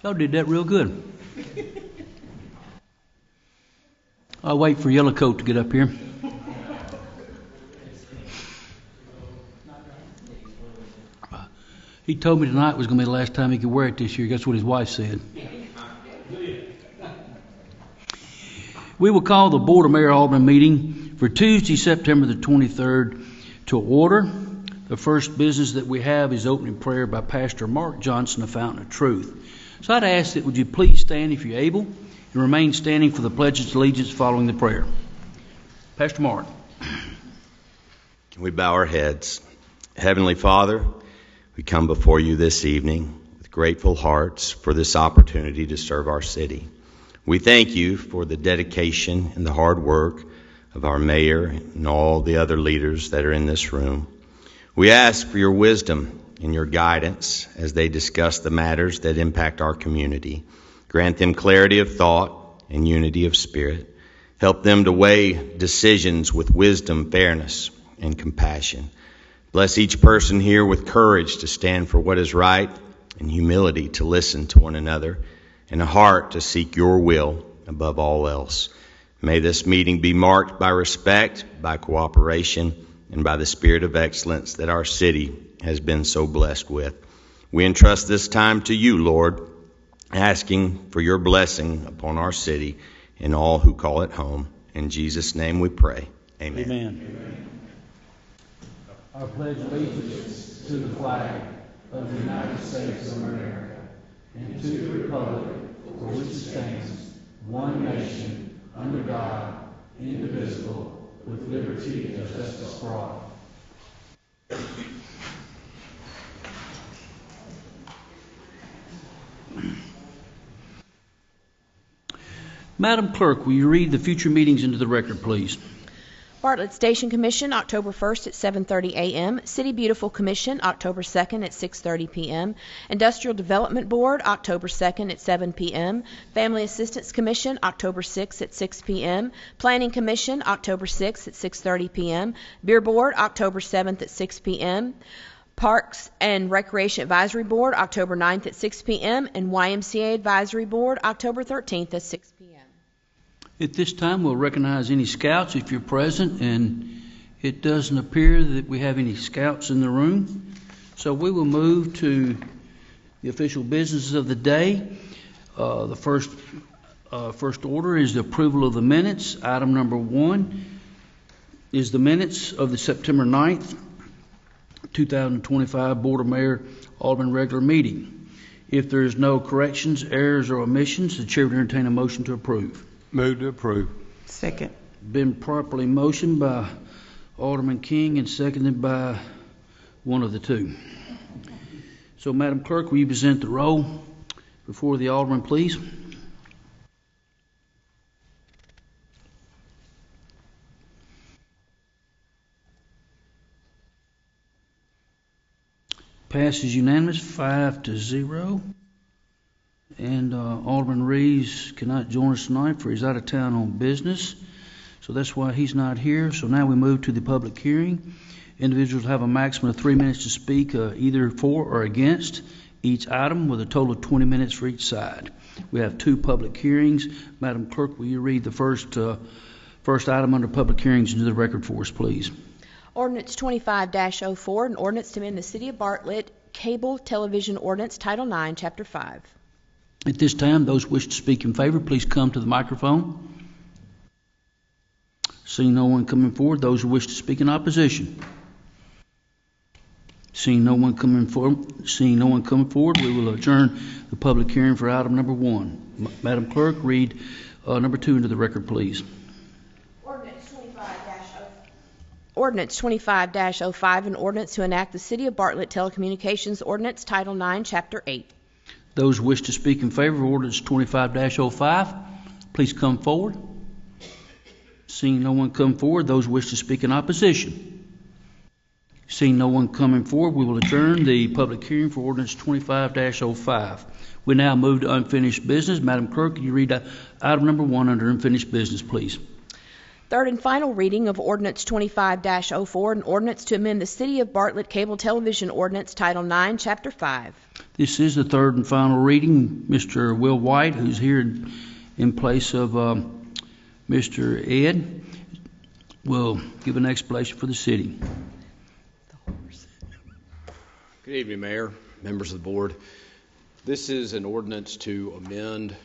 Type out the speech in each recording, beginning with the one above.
Y'all did that real good. I'll wait for Yellow Coat to get up here. He told me tonight was going to be the last time he could wear it this year. That's what his wife said. We will call the Board of Mayor Aldermen meeting for Tuesday, September the 23rd to order. The first business that we have is opening prayer by Pastor Mark Johnson, the Fountain of Truth. So I'd ask that would you please stand if you're able and remain standing for the Pledge of Allegiance following the prayer. Pastor Mark. Can we bow our heads? Heavenly Father, we come before you this evening with grateful hearts for this opportunity to serve our city. We thank you for the dedication and the hard work of our mayor and all the other leaders that are in this room. We ask for your wisdom and your guidance as they discuss the matters that impact our community. Grant them clarity of thought and unity of spirit. Help them to weigh decisions with wisdom, fairness, and compassion. Bless each person here with courage to stand for what is right and humility to listen to one another and a heart to seek your will above all else. May this meeting be marked by respect, by cooperation, and by the spirit of excellence that our city has been so blessed with. We entrust this time to you, Lord, asking for your blessing upon our city and all who call it home. In Jesus' name we pray. Amen. Amen. I pledge allegiance to the flag of the United States of America and to the republic for which it stands, one nation, under God, indivisible, with liberty and justice for all. Madam Clerk, will you read the future meetings into the record, please? Bartlett Station Commission, October 1st at 7:30 a.m. City Beautiful Commission, October 2nd at 6:30 p.m. Industrial Development Board, October 2nd at 7 p.m. Family Assistance Commission, October 6th at 6 p.m. Planning Commission, October 6th at 6:30 p.m. Beer Board, October 7th at 6 p.m. Parks and Recreation Advisory Board, October 9th at 6 p.m. and YMCA Advisory Board, October 13th at 6 p.m. At this time, we'll recognize any scouts if you're present, and it doesn't appear that we have any scouts in the room. So we will move to the official businesses of the day. The first order is the approval of the minutes. Item number 1 is the minutes of the September 9th, 2025 Board of Mayor Aldermen regular meeting. If there is no corrections, errors, or omissions, the chair would entertain a motion to approve. Move to approve. Second. Been properly motioned by Alderman King and seconded by one of the two. So, Madam Clerk, will you present the roll before the Alderman, please? Passes unanimous, 5-0. And Alderman Reeves cannot join us tonight for he's out of town on business. So that's why he's not here. So now we move to the public hearing. Individuals have a maximum of 3 minutes to speak either for or against each item with a total of 20 minutes for each side. We have 2 public hearings. Madam Clerk, will you read the first item under public hearings into the record for us, please? Ordinance 25-04, an ordinance to amend the City of Bartlett Cable Television Ordinance, Title 9, Chapter 5. At this time, those who wish to speak in favor, please come to the microphone. Seeing no one coming forward, those who wish to speak in opposition. Seeing no one coming forward, we will adjourn the public hearing for item number 1. Madam Clerk, read number 2 into the record, please. Ordinance 25-05, an ordinance to enact the City of Bartlett Telecommunications Ordinance, Title 9, Chapter 8. Those who wish to speak in favor of ordinance 25-05, please come forward. Seeing no one come forward, those who wish to speak in opposition. Seeing no one coming forward, we will adjourn the public hearing for ordinance 25-05. We now move to unfinished business. Madam Clerk, can you read item number 1 under unfinished business, please? Third and final reading of Ordinance 25-04, an ordinance to amend the City of Bartlett Cable Television Ordinance, Title 9, Chapter 5. This is the third and final reading. Mr. Will White, who's here in place of Mr. Ed, will give an explanation for the city. Good evening, Mayor, members of the board. This is an ordinance to amend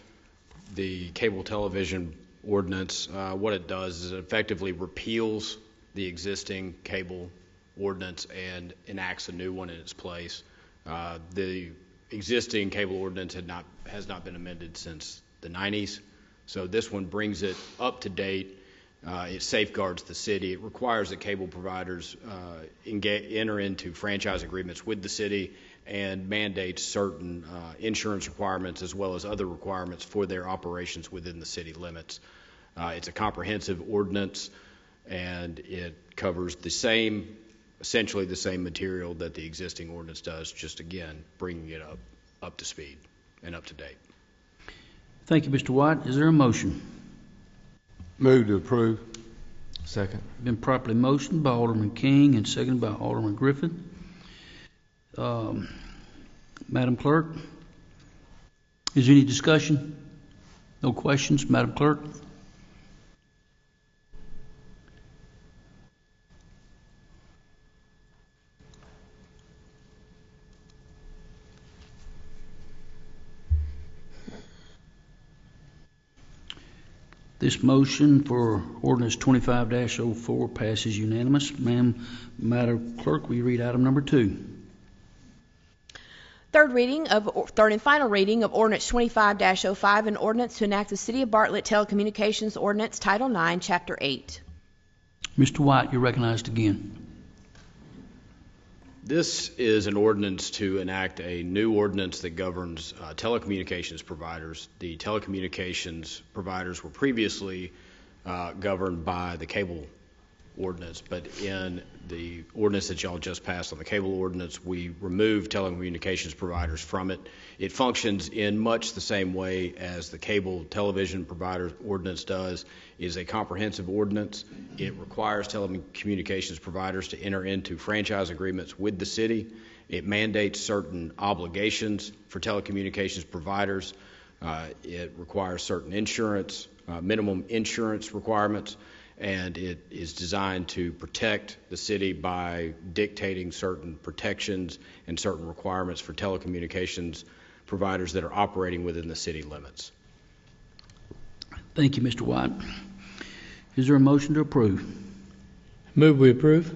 the cable television ordinance. What it does is it effectively repeals the existing cable ordinance and enacts a new one in its place. The existing cable ordinance has not been amended since the 90s, so this one brings it up to date. It safeguards the city. It requires that cable providers enter into franchise agreements with the city and mandates certain insurance requirements as well as other requirements for their operations within the city limits. It's a comprehensive ordinance, and it covers essentially the same material that the existing ordinance does, just again, bringing it up to speed and up to date. Thank you, Mr. White. Is there a motion? Move to approve. Second. Been properly motioned by Alderman King and seconded by Alderman Griffin. Madam Clerk, is there any discussion? No questions, Madam Clerk? This motion for ordinance 25-04 passes unanimous. Madam Clerk, will you read item number 2? Third and final reading of ordinance 25-05, an ordinance to enact the City of Bartlett Telecommunications Ordinance, Title 9, Chapter 8. Mr. White, you're recognized again. This is an ordinance to enact a new ordinance that governs telecommunications providers. The telecommunications providers were previously governed by the cable ordinance, but in the ordinance that y'all just passed on the cable ordinance, we removed telecommunications providers from it. It functions in much the same way as the cable television provider ordinance does. It is a comprehensive ordinance. It requires telecommunications providers to enter into franchise agreements with the city. It mandates certain obligations for telecommunications providers. It requires certain insurance, minimum insurance requirements, and it is designed to protect the city by dictating certain protections and certain requirements for telecommunications providers that are operating within the city limits. Thank you, Mr. White. Is there a motion to approve? Move we approve.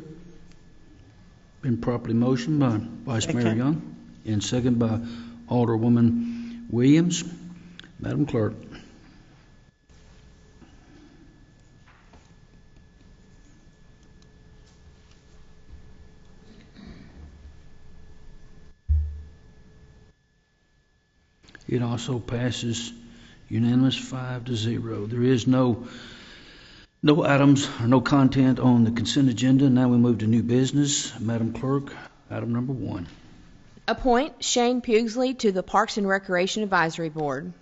Been properly motioned by Vice Mayor Young and second by Alderwoman Williams. Madam Clerk. It also passes unanimous 5-0. There is no items or no content on the consent agenda. Now we move to new business. Madam Clerk, item number 1. Appoint Shane Pugsley to the Parks and Recreation Advisory Board.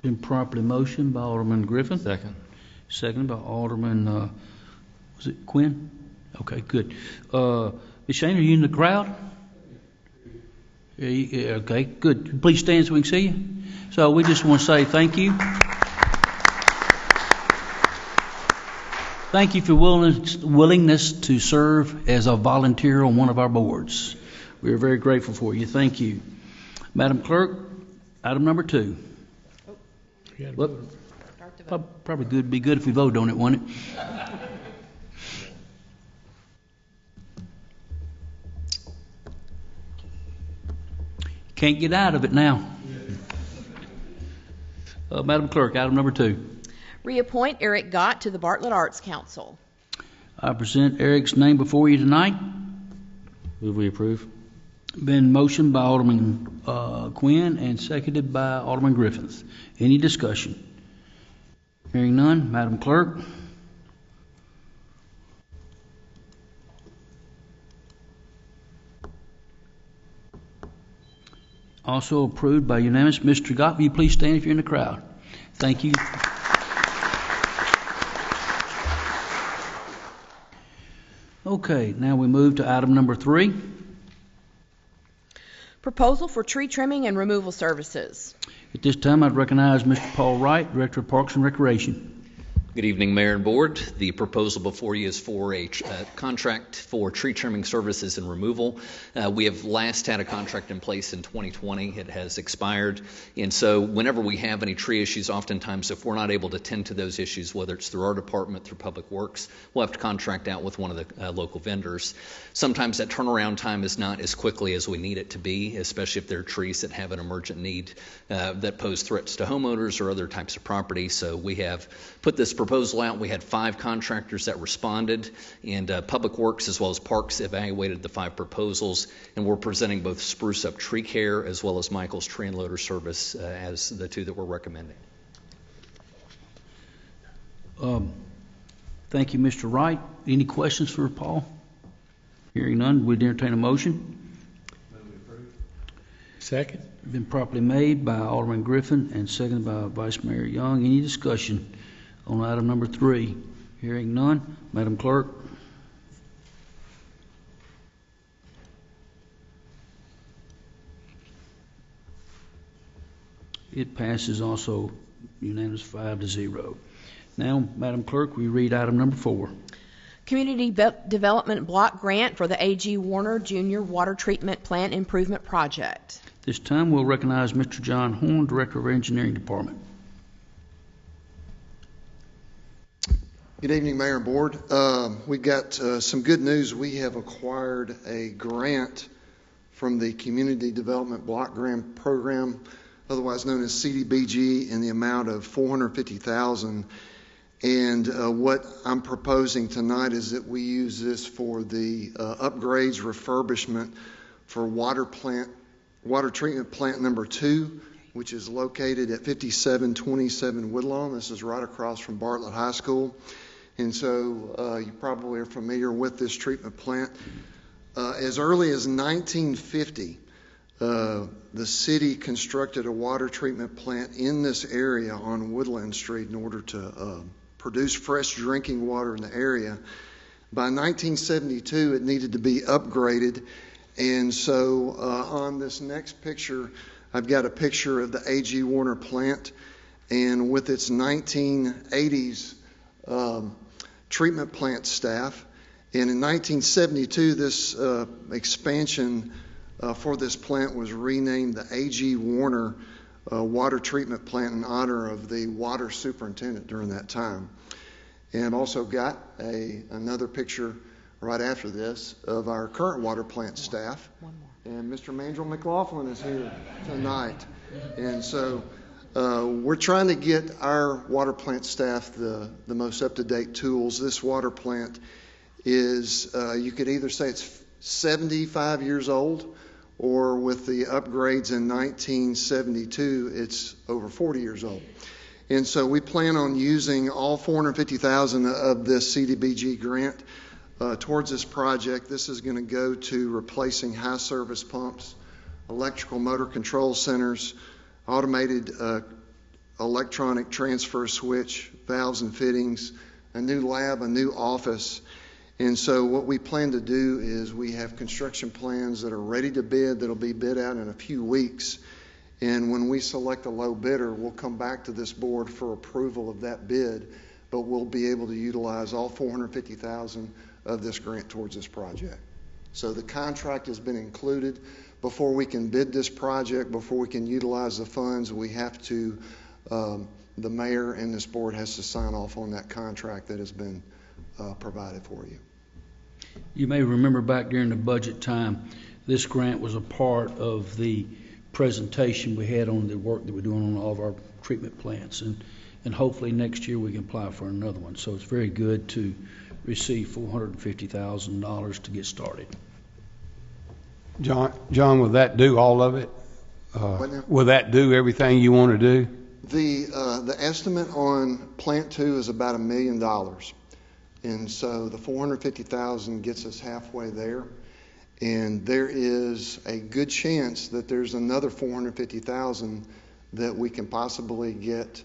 Been properly motioned by Alderman Griffin. Second. Seconded by Alderman, was it Quinn? Okay, good. Ms. Shane, are you in the crowd? Yeah, okay, good. Please stand so we can see you. So we just want to say thank you. Thank you for willingness to serve as a volunteer on one of our boards. We are very grateful for you. Thank you. Madam Clerk, item number 2. Probably be good if we voted on it, wouldn't it? Can't get out of it now. Madam Clerk, item number 2. Reappoint Eric Gott to the Bartlett Arts Council. I present Eric's name before you tonight. Move we approve. Been motioned by Alderman Quinn and seconded by Alderman Griffith. Any discussion? Hearing none, Madam Clerk. Also approved by unanimous. Mr. Gott, will you please stand if you're in the crowd? Thank you. Okay, now we move to item number 3. Proposal for tree trimming and removal services. At this time, I'd recognize Mr. Paul Wright, Director of Parks and Recreation. Good evening, Mayor and Board. The proposal before you is for a contract for tree trimming services and removal. We have last had a contract in place in 2020. It has expired. And so whenever we have any tree issues, oftentimes if we're not able to tend to those issues, whether it's through our department, through Public Works, we'll have to contract out with one of the local vendors. Sometimes that turnaround time is not as quickly as we need it to be, especially if there are trees that have an emergent need that pose threats to homeowners or other types of property. So we have put this proposal out. We had 5 contractors that responded, and Public Works as well as Parks evaluated the 5 proposals, and we're presenting both Spruce Up Tree Care as well as Michael's Tree and Loader Service as the 2 that we're recommending. Thank you, Mr. Wright. Any questions for Paul? Hearing none, we'd entertain a motion. Second. Been properly made by Alderman Griffin and seconded by Vice Mayor Young. Any discussion on item number 3? Hearing none, Madam Clerk. It passes also unanimous 5-0. Now, Madam Clerk, we read item number 4. Community Development Block Grant for the A.G. Warner Jr. Water Treatment Plant Improvement Project. This time we'll recognize Mr. John Horn, Director of our Engineering Department. Good evening, Mayor and Board. We've got some good news. We have acquired a grant from the Community Development Block Grant Program, otherwise known as CDBG, in the amount of $450,000. And what I'm proposing tonight is that we use this for the upgrades, refurbishment for water treatment plant number 2, which is located at 5727 Woodlawn. This is right across from Bartlett High School. And so you probably are familiar with this treatment plant. As early as 1950, the city constructed a water treatment plant in this area on Woodland Street in order to produce fresh drinking water in the area. By 1972, it needed to be upgraded. And so on this next picture, I've got a picture of the A.G. Warner plant. And with its 1980s treatment plant staff. And in 1972, this expansion for this plant was renamed the A.G. Warner Water Treatment Plant in honor of the water superintendent during that time. And I've also got another picture right after this of our current water plant staff. One more. And Mr. Mandrell McLaughlin is here tonight. And so we're trying to get our water plant staff the most up-to-date tools. This water plant is, you could either say it's 75 years old, or with the upgrades in 1972, it's over 40 years old. And so we plan on using all $450,000 of this CDBG grant towards this project. This is going to go to replacing high service pumps, electrical motor control centers, automated electronic transfer switch, valves and fittings, a new lab, a new office. And so what we plan to do is we have construction plans that are ready to bid, that'll be bid out in a few weeks. And when we select a low bidder, we'll come back to this board for approval of that bid, but we'll be able to utilize all $450,000 of this grant towards this project. So the contract has been included. Before we can bid this project, before we can utilize the funds, we have to, the mayor and this board has to sign off on that contract that has been provided for you. You may remember back during the budget time, this grant was a part of the presentation we had on the work that we're doing on all of our treatment plants, and hopefully next year we can apply for another one. So it's very good to receive $450,000 to get started. John, will that do all of it? Will that do everything you want to do? The estimate on Plant 2 is about $1 million. And so the $450,000 gets us halfway there. And there is a good chance that there's another $450,000 that we can possibly get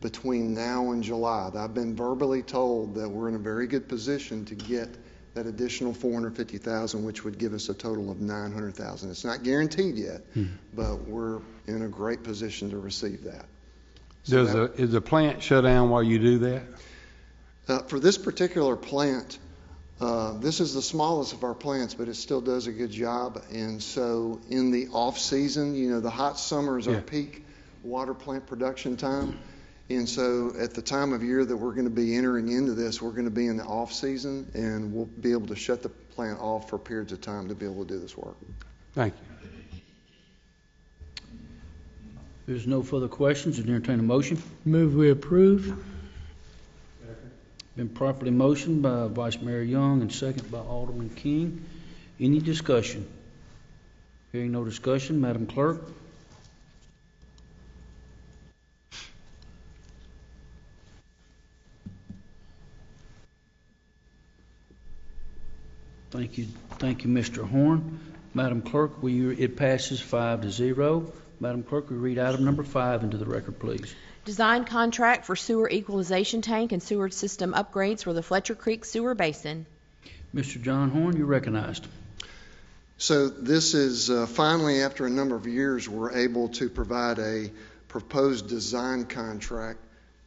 between now and July. I've been verbally told that we're in a very good position to get that additional $450,000, which would give us a total of $900,000. It's not guaranteed yet, but we're in a great position to receive that. So Is the plant shut down while you do that? For this particular plant, this is the smallest of our plants, but it still does a good job. And so in the off season, you know, the hot summer is our peak water plant production time. And so at the time of year that we're going to be entering into this, we're going to be in the off season, and we'll be able to shut the plant off for periods of time to be able to do this work. Thank you. There's no further questions. Would you entertain a motion? Move we approve. Been properly motioned by Vice Mayor Young and second by Alderman King. Any discussion? Hearing no discussion, Madam Clerk. Thank you, Mr. Horn. Madam Clerk, it passes 5-0. Madam Clerk, will you read item number 5 into the record, please? Design contract for sewer equalization tank and sewer system upgrades for the Fletcher Creek Sewer Basin. Mr. John Horn, you're recognized. So this is finally, after a number of years, we're able to provide a proposed design contract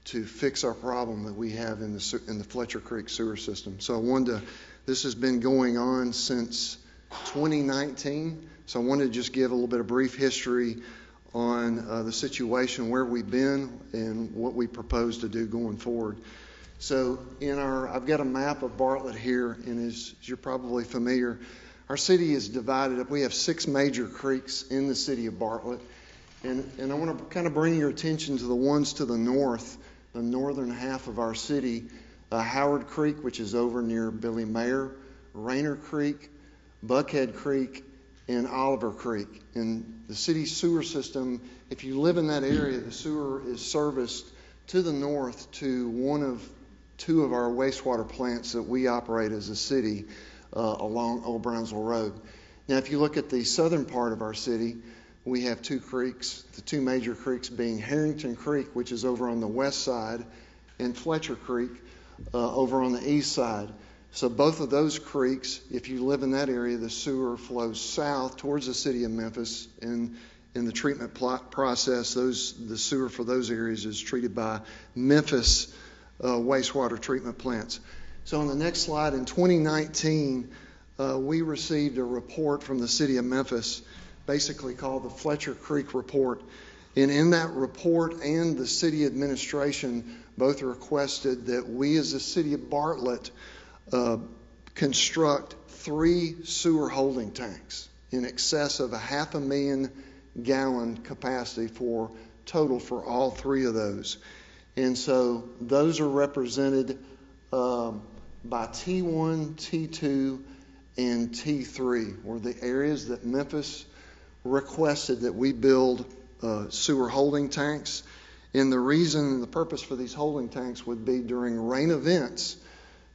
to fix our problem that we have in the Fletcher Creek sewer system. So this has been going on since 2019. So I wanted to just give a little bit of brief history on the situation, where we've been, and what we propose to do going forward. So I've got a map of Bartlett here, and as you're probably familiar, our city is divided up. We have 6 major creeks in the city of Bartlett, and I want to kind of bring your attention to the ones to the north, the northern half of our city. Howard Creek, which is over near Billy Mayer, Rayner Creek, Buckhead Creek, and Oliver Creek. And the city sewer system, if you live in that area, the sewer is serviced to the north to one of 2 of our wastewater plants that we operate as a city along Old Brownsville Road. Now, if you look at the southern part of our city, we have 2 creeks, the 2 major creeks being Harrington Creek, which is over on the west side, and Fletcher Creek over on the east side. So both of those creeks, if you live in that area, the sewer flows south towards the city of Memphis, and in the treatment process, the sewer for those areas is treated by Memphis wastewater treatment plants. So on the next slide, in 2019, we received a report from the city of Memphis, basically called the Fletcher Creek Report. And in that report and the city administration both requested that we as the city of Bartlett construct 3 sewer holding tanks in excess of 500,000 gallon capacity total for all 3 of those. And so those are represented by T1, T2, and T3 were the areas that Memphis requested that we build sewer holding tanks. And the reason and the purpose for these holding tanks would be during rain events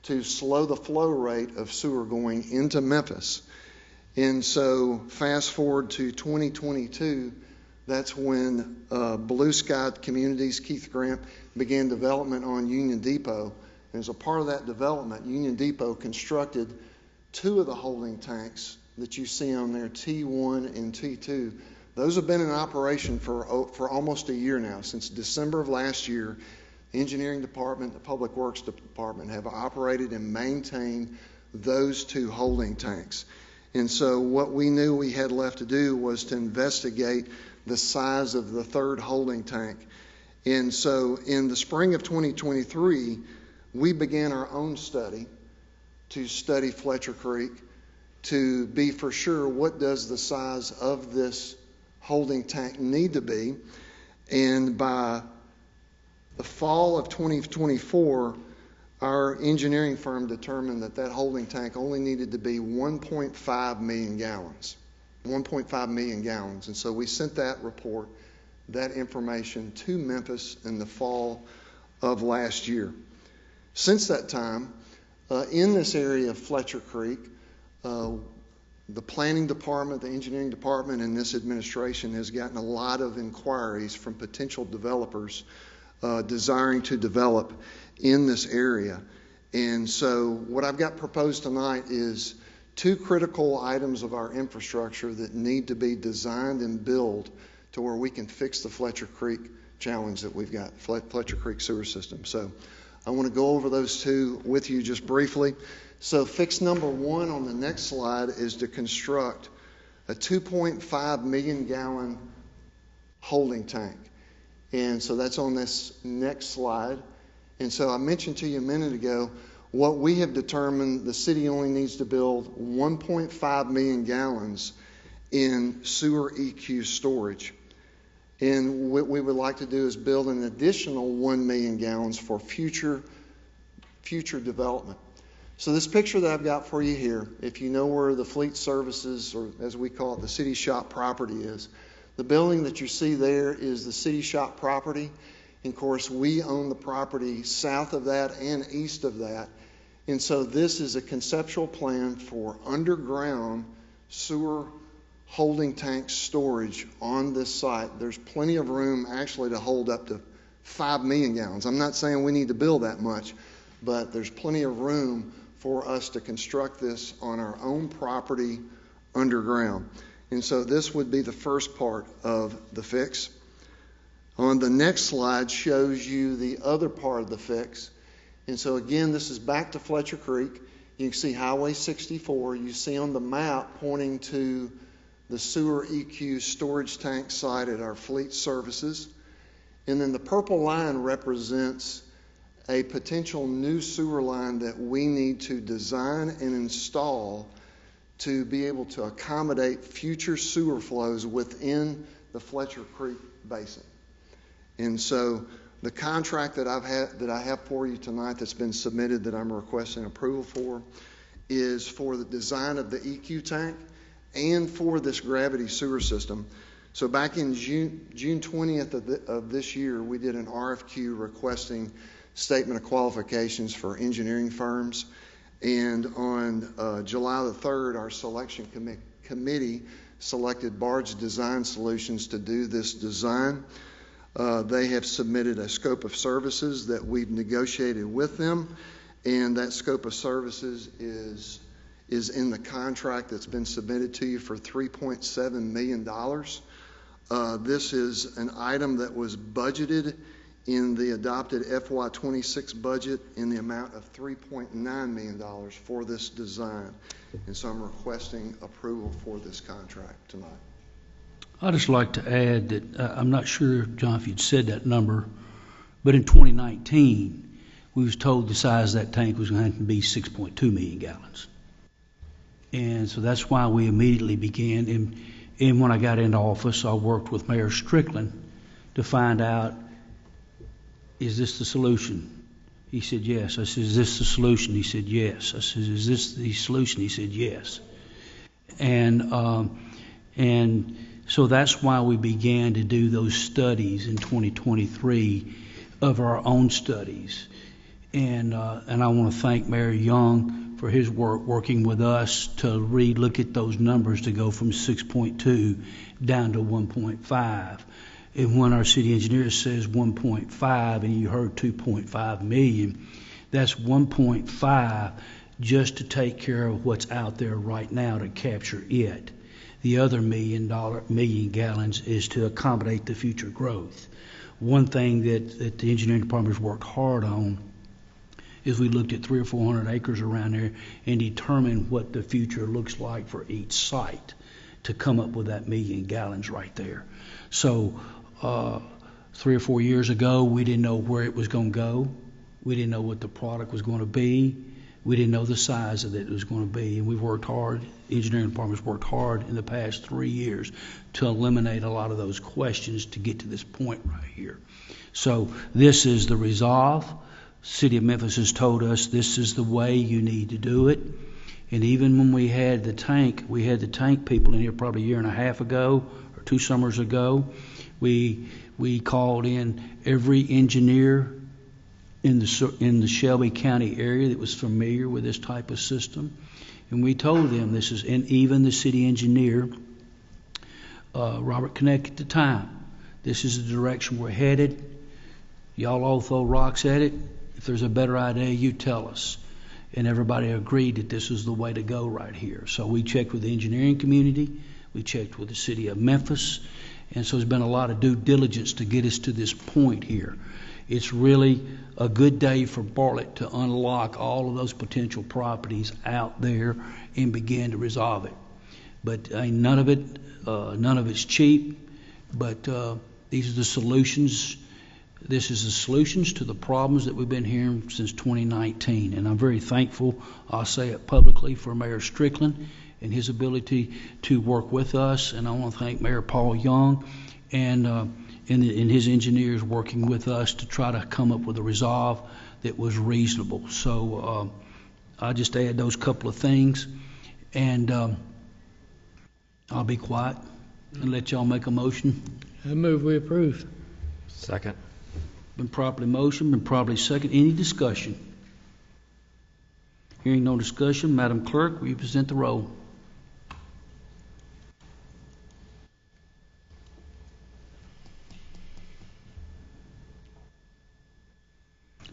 to slow the flow rate of sewer going into Memphis. And so fast forward to 2022, that's when Blue Sky Communities, Keith Grant, began development on Union Depot. And as a part of that development, Union Depot constructed 2 of the holding tanks that you see on there, T1 and T2. Those have been in operation for almost a year now. Since December of last year, the engineering department, the public works department have operated and maintained those 2 holding tanks. And so what we knew we had left to do was to investigate the size of the 3rd holding tank. And so in the spring of 2023, we began our own study to study Fletcher Creek to be for sure what does the size of this holding tank need to be. And by the fall of 2024, our engineering firm determined that holding tank only needed to be 1.5 million gallons. 1.5 million gallons. And so we sent that report, that information to Memphis in the fall of last year. Since that time, in this area of Fletcher Creek, the planning department, the engineering department, and this administration has gotten a lot of inquiries from potential developers desiring to develop in this area. And so what I've got proposed tonight is 2 critical items of our infrastructure that need to be designed and built to where we can fix the Fletcher Creek challenge that we've got, Fletcher Creek sewer system. So I want to go over those 2 with you just briefly. So fix number 1 on the next slide is to construct a 2.5 million gallon holding tank. And so that's on this next slide. And so I mentioned to you a minute ago, what we have determined, the city only needs to build 1.5 million gallons in sewer EQ storage. And what we would like to do is build an additional 1 million gallons for future development. So this picture that I've got for you here, if you know where the fleet services, or as we call it, the city shop property is, the building that you see there is the city shop property. And of course, we own the property south of that and east of that. And so this is a conceptual plan for underground sewer holding tank storage on this site. There's plenty of room actually to hold up to 5 million gallons. I'm not saying we need to build that much, but there's plenty of room for us to construct this on our own property underground. And so this would be the first part of the fix. On the next slide shows you the other part of the fix. And so again, this is back to Fletcher Creek. You can see Highway 64. You see on the map pointing to the sewer EQ storage tank site at our fleet services. And then the purple line represents a potential new sewer line that we need to design and install to be able to accommodate future sewer flows within the Fletcher Creek Basin. And so the contract that I have for you tonight that's been submitted that I'm requesting approval for is for the design of the EQ tank and for this gravity sewer system. So back in June 20th of this year, we did an RFQ requesting statement of qualifications for engineering firms. And on July the 3rd, our selection committee selected Bard's Design Solutions to do this design. They have submitted a scope of services that we've negotiated with them, and that scope of services is in the contract that's been submitted to you for $3.7 million. This is an item that was budgeted in the adopted FY26 budget in the amount of $3.9 million for this design. And so I'm requesting approval for this contract tonight. I'd just like to add that I'm not sure, John, if you'd said that number, but in 2019, we was told the size of that tank was going to be 6.2 million gallons. And so that's why we immediately began. And when I got into office, I worked with Mayor Strickland to find out, is this the solution? He said, yes. I said, is this the solution? He said, yes. I said, is this the solution? He said, yes. And so that's why we began to do those studies in 2023 of our own studies. And I want to thank Mayor Young for his work working with us to re-look at those numbers to go from 6.2 down to 1.5. And when our city engineer says 1.5 and you heard 2.5 million, that's 1.5 just to take care of what's out there right now to capture it. The other million gallons is to accommodate the future growth. One thing that the engineering department has worked hard on is we looked at 300 or 400 acres around there and determined what the future looks like for each site to come up with that million gallons right there. So 3 or 4 years ago, we didn't know where it was going to go. We didn't know what the product was going to be. We didn't know the size of it was going to be. And we've worked hard, the engineering department's worked hard in the past 3 years to eliminate a lot of those questions to get to this point right here. So this is the resolve. City of Memphis has told us this is the way you need to do it. And even when we had the tank people in here probably a year and a half ago or 2 summers ago. We called in every engineer in the Shelby County area that was familiar with this type of system, and we told them this is, and even the city engineer, Robert Connect at the time, this is the direction we're headed. Y'all all throw rocks at it. If there's a better idea, you tell us. And everybody agreed that this was the way to go right here. So we checked with the engineering community, we checked with the city of Memphis, and so there's been a lot of due diligence to get us to this point here. It's really a good day for Bartlett to unlock all of those potential properties out there and begin to resolve it. But none of it's cheap, but these are the solutions. This is the solutions to the problems that we've been hearing since 2019. And I'm very thankful, I'll say it publicly, for Mayor Strickland and his ability to work with us. And I want to thank Mayor Paul Young and his engineers working with us to try to come up with a resolve that was reasonable. So I'll just add those couple of things, and I'll be quiet and let y'all make a motion. I move we approve. Second. Been properly motioned, been properly second. Any discussion? Hearing no discussion, Madam Clerk, will you present the roll?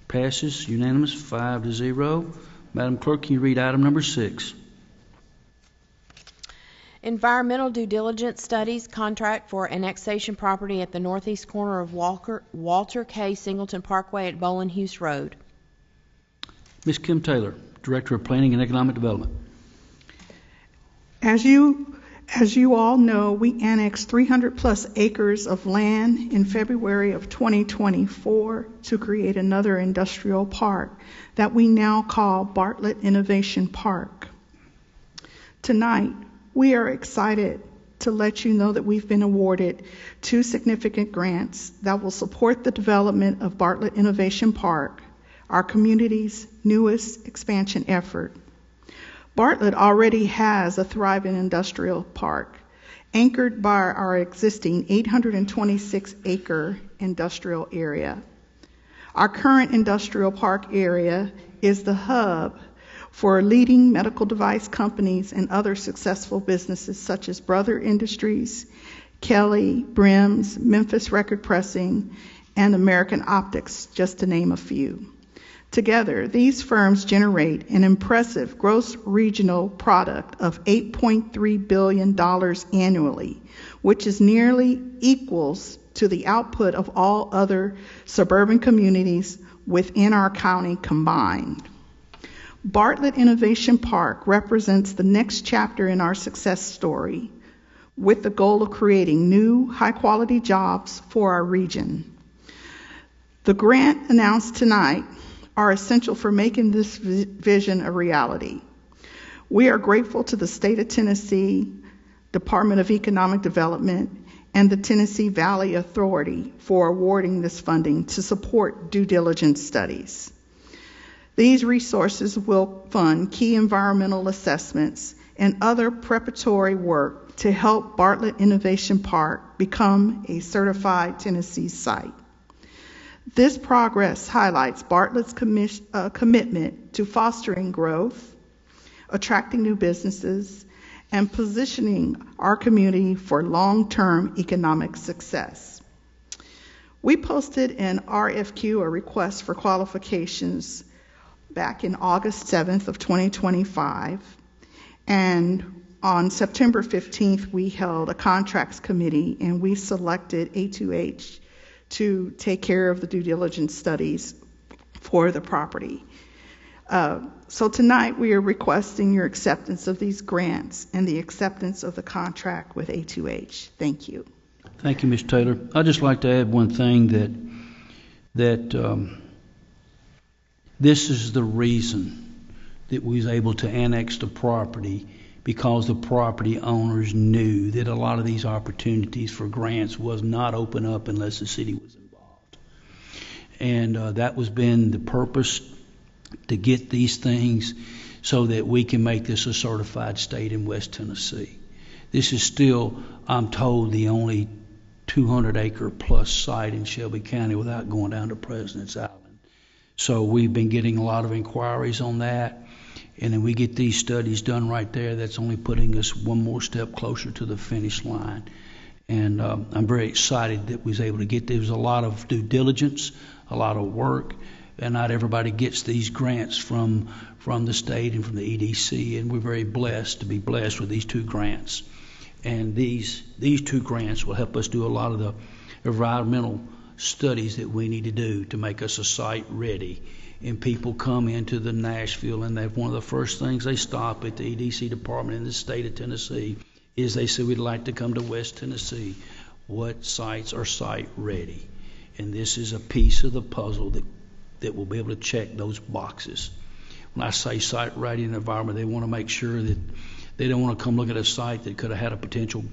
Passes unanimous, 5-0. Madam Clerk, can you read item number 6? Environmental due diligence studies contract for annexation property at the northeast corner of Walter K. Singleton Parkway at Bowling Hughes Road. Ms. Kim Taylor, Director of Planning and Economic Development. As you all know, we annexed 300 plus acres of land in February of 2024 to create another industrial park that we now call Bartlett Innovation Park. Tonight, we are excited to let you know that we've been awarded 2 significant grants that will support the development of Bartlett Innovation Park, our community's newest expansion effort. Bartlett already has a thriving industrial park anchored by our existing 826-acre industrial area. Our current industrial park area is the hub for leading medical device companies and other successful businesses such as Brother Industries, Kelly, Brims, Memphis Record Pressing, and American Optics, just to name a few. Together, these firms generate an impressive gross regional product of $8.3 billion annually, which is nearly equals to the output of all other suburban communities within our county combined. Bartlett Innovation Park represents the next chapter in our success story, with the goal of creating new, high-quality jobs for our region. The grant announced tonight are essential for making this vision a reality. We are grateful to the State of Tennessee Department of Economic Development and the Tennessee Valley Authority for awarding this funding to support due diligence studies. These resources will fund key environmental assessments and other preparatory work to help Bartlett Innovation Park become a certified Tennessee site. This progress highlights Bartlett's commitment to fostering growth, attracting new businesses, and positioning our community for long-term economic success. We posted an RFQ, a request for qualifications, back in August 7th of 2025, and on September 15th we held a contracts committee and we selected A2H to take care of the due diligence studies for the property. So tonight we are requesting your acceptance of these grants and the acceptance of the contract with A2H. Thank you. Thank you, Ms. Taylor. I'd just like to add one thing that this is the reason that we was able to annex the property, because the property owners knew that a lot of these opportunities for grants was not open up unless the city was involved. And that was been the purpose, to get these things so that we can make this a certified state in West Tennessee. This is still, I'm told, the only 200-acre plus site in Shelby County without going down to President's Island. So we've been getting a lot of inquiries on that. And then we get these studies done right there. That's only putting us one more step closer to the finish line. And I'm very excited that we was able to get there. There was a lot of due diligence, a lot of work, and not everybody gets these grants from the state and from the EDC, and we're very blessed to be blessed with these 2 grants. And these 2 grants will help us do a lot of the environmental studies that we need to do to make us a site ready. And people come into the Nashville, and one of the first things they stop at the EDC department in the state of Tennessee is they say, we'd like to come to West Tennessee. What sites are site ready? And this is a piece of the puzzle that will be able to check those boxes. When I say site ready in the environment, they want to make sure that they don't want to come look at a site that could have had a potential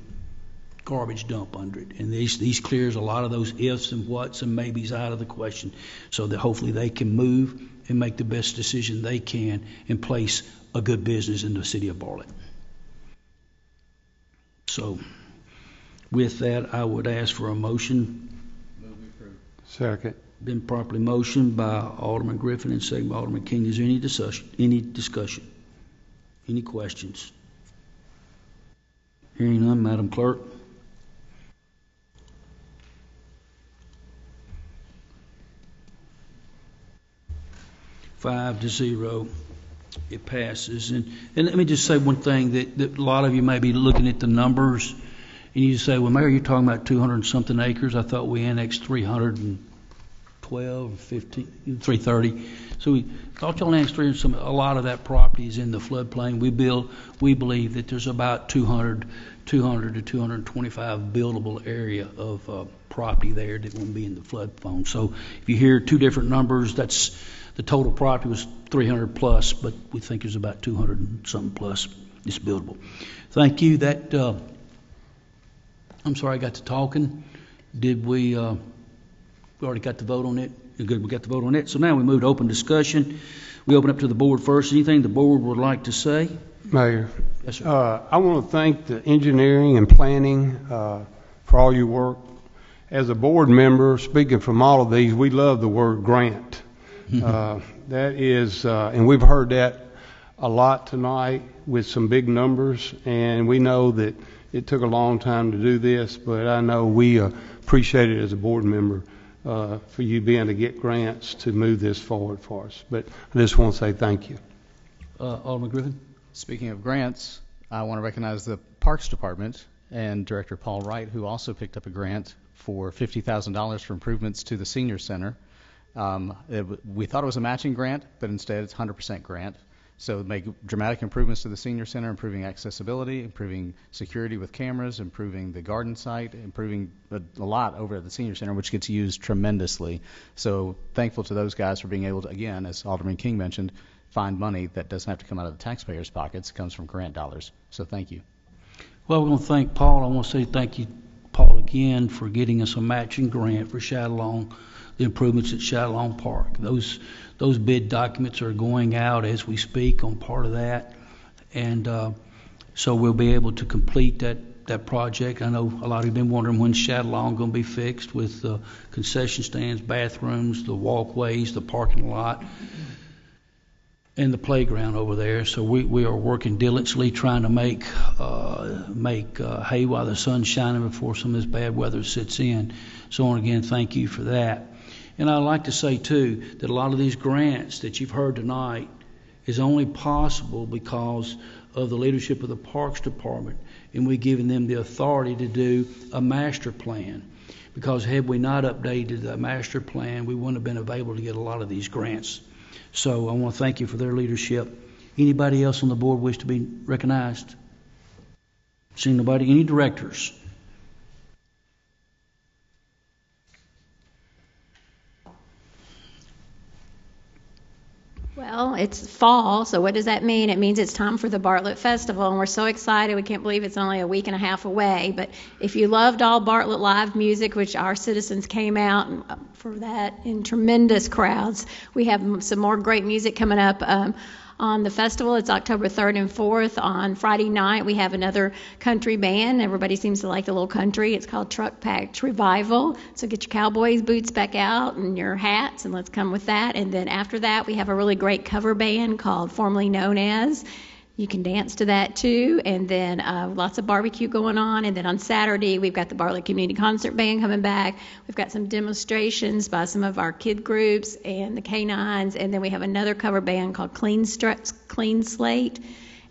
garbage dump under it. And these clears a lot of those ifs and whats and maybes out of the question, so that hopefully they can move and make the best decision they can and place a good business in the city of Bartlett. So with that, I would ask for a motion. Second. Been properly motioned by Alderman Griffin and second by Alderman King. Is there any discussion? Any questions? Hearing none, Madam Clerk. Five to 0, it passes. And let me just say one thing that a lot of you may be looking at the numbers, and you say, well, Mayor, you're talking about 200 and something acres. I thought we annexed 312, 15, 330. So we thought y'all annexed 300 some. A lot of that property is in the floodplain. We believe that there's about 200 to 225 buildable area of property there that won't be in the flood zone. So if you hear 2 different numbers, that's the total property was 300 plus, but we think there's about 200 and something plus is buildable. Thank you. That I'm sorry I got to talking. Did we already got the vote on it? You're good. We got the vote on it. So now we move to open discussion. We open up to the board first. Anything the board would like to say? Mayor. Yes, sir. I want to thank the engineering and planning for all your work. As a board member, speaking from all of these, we love the word grant. That is, and we've heard that a lot tonight with some big numbers, and we know that it took a long time to do this, but I know we appreciate it as a board member for you being able to get grants to move this forward for us. But I just want to say thank you. Alderman Griffin? Speaking of grants, I want to recognize the Parks Department and Director Paul Wright, who also picked up a grant for $50,000 for improvements to the senior center. We thought it was a matching grant, but instead it's 100% grant. So make dramatic improvements to the senior center, improving accessibility, improving security with cameras, improving the garden site, improving a lot over at the senior center, which gets used tremendously. So thankful to those guys for being able to, again, as Alderman King mentioned, find money that doesn't have to come out of the taxpayers' pockets. It comes from grant dollars. So thank you. Well, we're going to thank Paul. I want to say thank you, Paul, again for getting us a matching grant for Shadalong, the improvements at Shadalong Park. Those bid documents are going out as we speak on part of that, and so we'll be able to complete that project. I know a lot of you have been wondering when Shadalong going to be fixed with the concession stands, bathrooms, the walkways, the parking lot, and the playground over there. So we are working diligently trying to make hay while the sun's shining before some of this bad weather sets in. So again, thank you for that. And I'd like to say, too, that a lot of these grants that you've heard tonight is only possible because of the leadership of the Parks Department, and we've given them the authority to do a master plan. Because had we not updated the master plan, we wouldn't have been able to get a lot of these grants. So I want to thank you for their leadership. Anybody else on the board wish to be recognized? Seeing nobody? Any directors? Well, it's fall, so what does that mean? It means it's time for the Bartlett Festival, and we're so excited. We can't believe it's only a week and a half away. But if you loved all Bartlett live music, which our citizens came out for that in tremendous crowds, we have some more great music coming up on the festival. It's October 3rd and 4th. On Friday night, we have another country band. Everybody seems to like the little country. It's called Truck Packed Revival. So get your cowboys boots back out and your hats, and let's come with that. And then after that, we have a really great cover band called Formerly Known As. You can dance to that too, and then lots of barbecue going on. And then on Saturday, we've got the Bartlett Community Concert Band coming back. We've got some demonstrations by some of our kid groups and the Canines, and then we have another cover band called Clean Slate.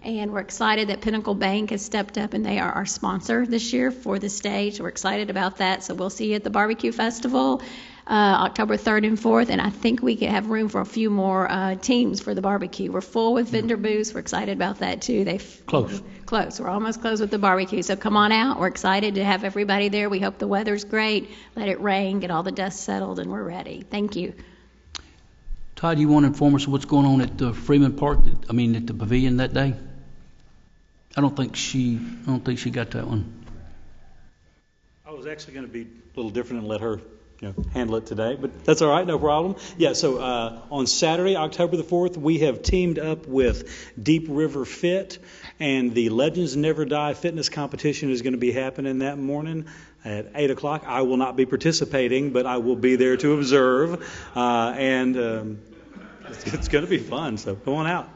And we're excited that Pinnacle Bank has stepped up, and they are our sponsor this year for the stage. We're excited about that. So we'll see you at the Barbecue Festival, October 3rd and 4th. And I think we could have room for a few more teams for the barbecue. We're full with vendor booths. We're excited about that, too. Close. We're almost closed with the barbecue. So come on out. We're excited to have everybody there. We hope the weather's great. Let it rain, get all the dust settled, and we're ready. Thank you. Todd, you want to inform us of what's going on at the Freeman Park, at the pavilion that day? I don't think she got that one. I was actually going to be a little different and let her handle it today, but that's all right, no problem. Yeah, so on Saturday, October the 4th, we have teamed up with Deep River Fit, and the Legends Never Die fitness competition is going to be happening that morning at 8 o'clock. I will not be participating, but I will be there to observe, and it's going to be fun, so come on out.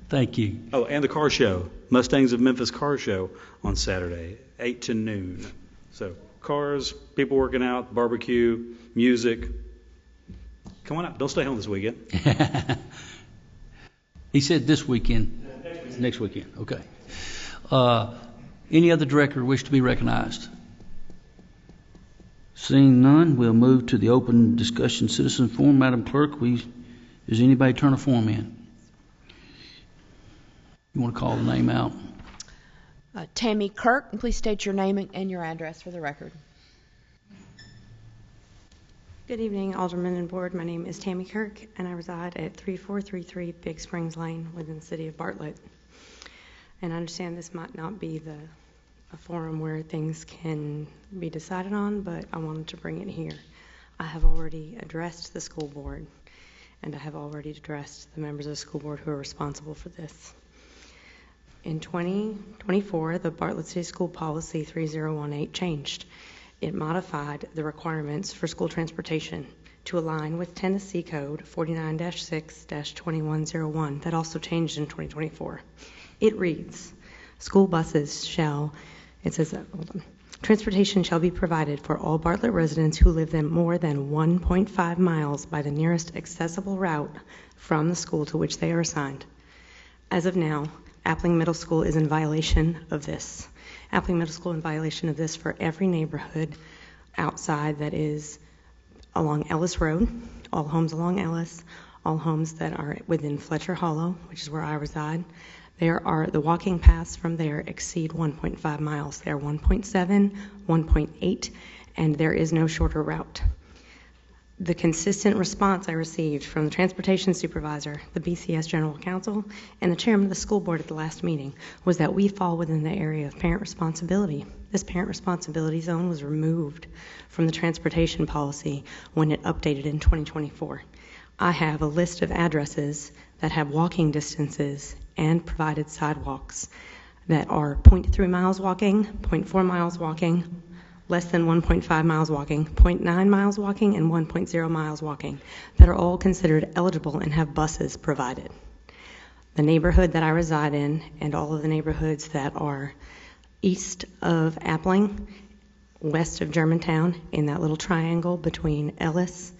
Thank you. Oh, and the car show, Mustangs of Memphis car show on Saturday, 8 to noon. So cars, people working out, barbecue, music. Come on out. Don't stay home this weekend. He said this weekend. Next weekend. Okay. Any other director wish to be recognized? Seeing none, we'll move to the open discussion citizen forum. Madam Clerk, does anybody turn a form in? You want to call the name out? Tammy Kirk, and please state your name and your address for the record. Good evening, Aldermen and Board. My name is Tammy Kirk, and I reside at 3433 Big Springs Lane within the city of Bartlett. And I understand this might not be a forum where things can be decided on, but I wanted to bring it here. I have already addressed the school board, and I have already addressed the members of the school board who are responsible for this. In 2024, the Bartlett City School Policy 3018 changed. It modified the requirements for school transportation to align with Tennessee Code 49-6-2101 that also changed in 2024. It reads, transportation shall be provided for all Bartlett residents who live more than 1.5 miles by the nearest accessible route from the school to which they are assigned. As of now, Appling Middle School is in violation of this. Appling Middle School in violation of this for every neighborhood outside that is along Ellis Road, all homes along Ellis, all homes that are within Fletcher Hollow, which is where I reside. The walking paths from there exceed 1.5 miles. They are 1.7, 1.8, and there is no shorter route. The consistent response I received from the transportation supervisor, the BCS General Counsel, and the chairman of the school board at the last meeting was that we fall within the area of parent responsibility. This parent responsibility zone was removed from the transportation policy when it updated in 2024. I have a list of addresses that have walking distances and provided sidewalks that are 0.3 miles walking, 0.4 miles walking, less than 1.5 miles walking, 0.9 miles walking, and 1.0 miles walking that are all considered eligible and have buses provided. The neighborhood that I reside in and all of the neighborhoods that are east of Appling, west of Germantown, in that little triangle between Ellis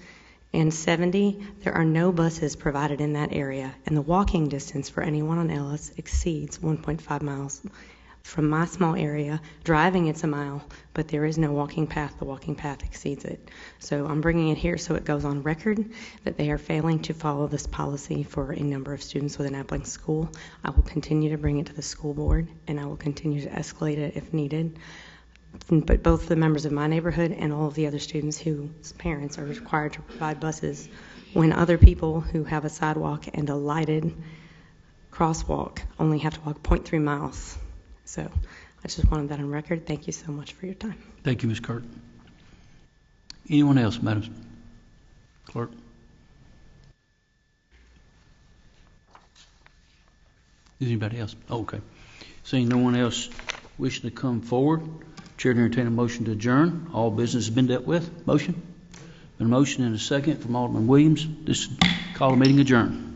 and 70, there are no buses provided in that area, and the walking distance for anyone on Ellis exceeds 1.5 miles. From my small area, driving it's a mile, but there is no walking path. The walking path exceeds it. So I'm bringing it here so it goes on record that they are failing to follow this policy for a number of students within Appling School. I will continue to bring it to the school board, and I will continue to escalate it if needed. But both the members of my neighborhood and all of the other students whose parents are required to provide buses, when other people who have a sidewalk and a lighted crosswalk only have to walk 0.3 miles. So I just wanted that on record. Thank you so much for your time. Thank you, Ms. Kirk. Anyone else, Madam Clerk? Is anybody else? Oh, okay. Seeing no one else wishing to come forward, Chair to entertain a motion to adjourn. All business has been dealt with. Motion? Been a motion and a second from Alderman Williams. This call the meeting adjourned.